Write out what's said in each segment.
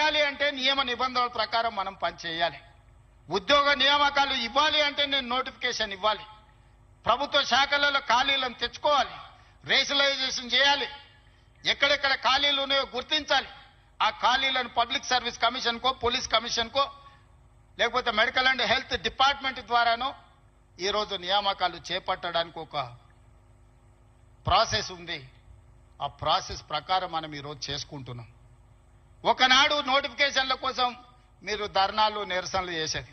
చేయాలి అంటే నియమ నిబంధనల ప్రకారం మనం పనిచేయాలి. ఉద్యోగ నియామకాలు ఇవ్వాలి అంటే నేను నోటిఫికేషన్ ఇవ్వాలి. ప్రభుత్వ శాఖలలో ఖాళీలను తెచ్చుకోవాలి, రేషనలైజేషన్ చేయాలి, ఎక్కడెక్కడ ఖాళీలు ఉన్నాయో గుర్తించాలి. ఆ ఖాళీలను పబ్లిక్ సర్వీస్ కమిషన్కో, పోలీస్ కమిషన్కో, లేకపోతే మెడికల్ అండ్ హెల్త్ డిపార్ట్మెంట్ ద్వారానో ఈరోజు నియామకాలు చేపట్టడానికి ఒక ప్రాసెస్ ఉంది. ఆ ప్రాసెస్ ప్రకారం మనం ఈరోజు చేసుకుంటున్నాం. ఒకనాడు నోటిఫికేషన్ల కోసం మీరు ధర్నాలు నిరసనలు చేసేది.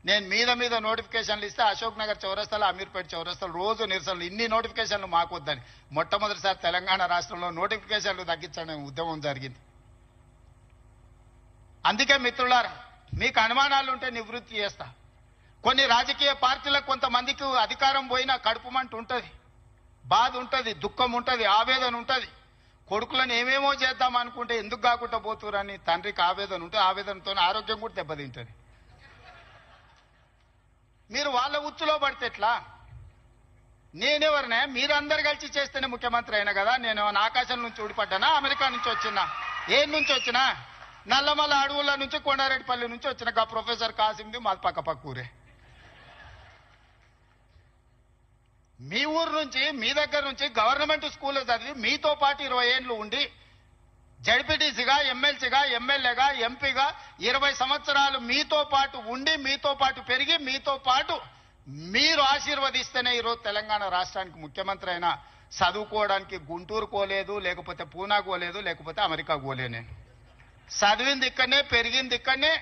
నేను మీద నోటిఫికేషన్లు ఇస్తే అశోక్ నగర్ చౌరస్తాలో, అమీర్పేట చౌరస్తాలో రోజు నిరసనలు. ఇన్ని నోటిఫికేషన్లు మాకు వద్దని మొట్టమొదటిసారి తెలంగాణ రాష్ట్రంలో నోటిఫికేషన్లు తగ్గించడం ఉద్యమం జరిగింది. అందుకే మిత్రులారా, మీకు అనుమానాలు ఉంటే నివృత్తి చేస్తా. కొన్ని రాజకీయ పార్టీలకు కొంతమందికి అధికారం పోయినా కడుపుమంట ఉంటుంది, బాధ ఉంటుంది, దుఃఖం ఉంటుంది, ఆవేదన ఉంటుంది. కొడుకులను ఏమేమో చేద్దాం అనుకుంటే ఎందుకు కాకుండా పోతురని తండ్రికి ఆవేదన ఉంటే ఆవేదనతో ఆరోగ్యం కూడా దెబ్బతింటుంది. మీరు వాళ్ళ ఉచ్చులో పడితే ఎట్లా? నేనెవరినే? మీరందరు కలిసి చేస్తేనే ముఖ్యమంత్రి అయినా కదా. నేను ఆకాశం నుంచి ఊడిపడ్డానా? అమెరికా నుంచి వచ్చినా? ఏ నుంచి వచ్చినా? నల్లమల అడవుల నుంచి, కొండారెడ్డిపల్లి నుంచి వచ్చిన గా ప్రొఫెసర్ కాసింది మాది పక్క ఊరే. మీ ఊరు నుంచి, మీ దగ్గర నుంచి గవర్నమెంట్ స్కూల్లో చదివి మీతో పాటు 20 ఏళ్ళు ఉండి జడ్పీటీసీగా, ఎమ్మెల్సీగా, ఎమ్మెల్యేగా, ఎంపీగా 20 సంవత్సరాలు మీతో పాటు ఉండి, మీతో పాటు పెరిగి, మీతో పాటు మీరు ఆశీర్వదిస్తేనే ఈరోజు తెలంగాణ రాష్ట్రానికి ముఖ్యమంత్రి అయినా. చదువుకోవడానికి గుంటూరు కోలేదు, లేకపోతే పూనా కోలేదు, లేకపోతే అమెరికా కోలే. నేను చదివింది ఇక్కడనే, పెరిగింది ఇక్కడనే,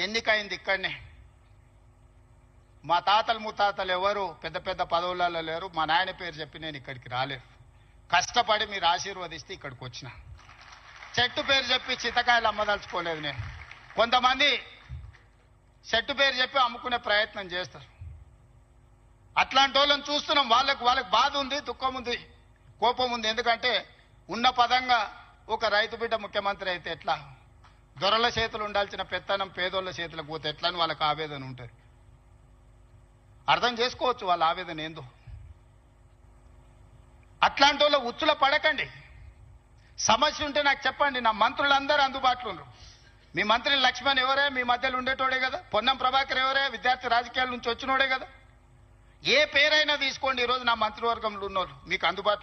ఎన్నికైంది ఇక్కడనే. మా తాతలు ముత్తాతలు ఎవరు పెద్ద పెద్ద పదవులలో లేరు. మా నాయన పేరు చెప్పి నేను ఇక్కడికి రాలేదు. కష్టపడి మీరు ఆశీర్వదిస్తే ఇక్కడికి వచ్చిన. చెట్టు పేరు చెప్పి చింతకాయలు అమ్మదలుచుకోలేదు నేను. కొంతమంది చెట్టు పేరు చెప్పి అమ్ముకునే ప్రయత్నం చేస్తారు. అట్లాంటి వాళ్ళని చూస్తున్నాం. వాళ్ళకి బాధ ఉంది, దుఃఖం ఉంది, కోపం ఉంది. ఎందుకంటే ఉన్న పదంగా ఒక రైతు బిడ్డ ముఖ్యమంత్రి అయితే ఎట్లా? దొరల చేతులు ఉండాల్సిన పెత్తనం పేదోళ్ళ చేతులకు పోతే ఎట్లా అని వాళ్ళకి ఆవేదన ఉంటుంది. అర్థం చేసుకోవచ్చు వాళ్ళ ఆవేదన ఏందో. అట్లాంటి వాళ్ళ ఉచ్చుల పడకండి. సమస్య ఉంటే నాకు చెప్పండి. నా మంత్రులందరూ అందుబాటులో ఉన్నారు. మీ మంత్రి లక్ష్మణ్ ఎవరే? మీ మధ్యలో ఉండేటోడే కదా. పొన్నం ప్రభాకర్ ఎవరే? విద్యార్థి రాజకీయాల నుంచి వచ్చినోడే కదా. ఏ పేరైనా తీసుకోండి, ఈరోజు నా మంత్రివర్గంలో ఉన్నోళ్ళు మీకు అందుబాటులో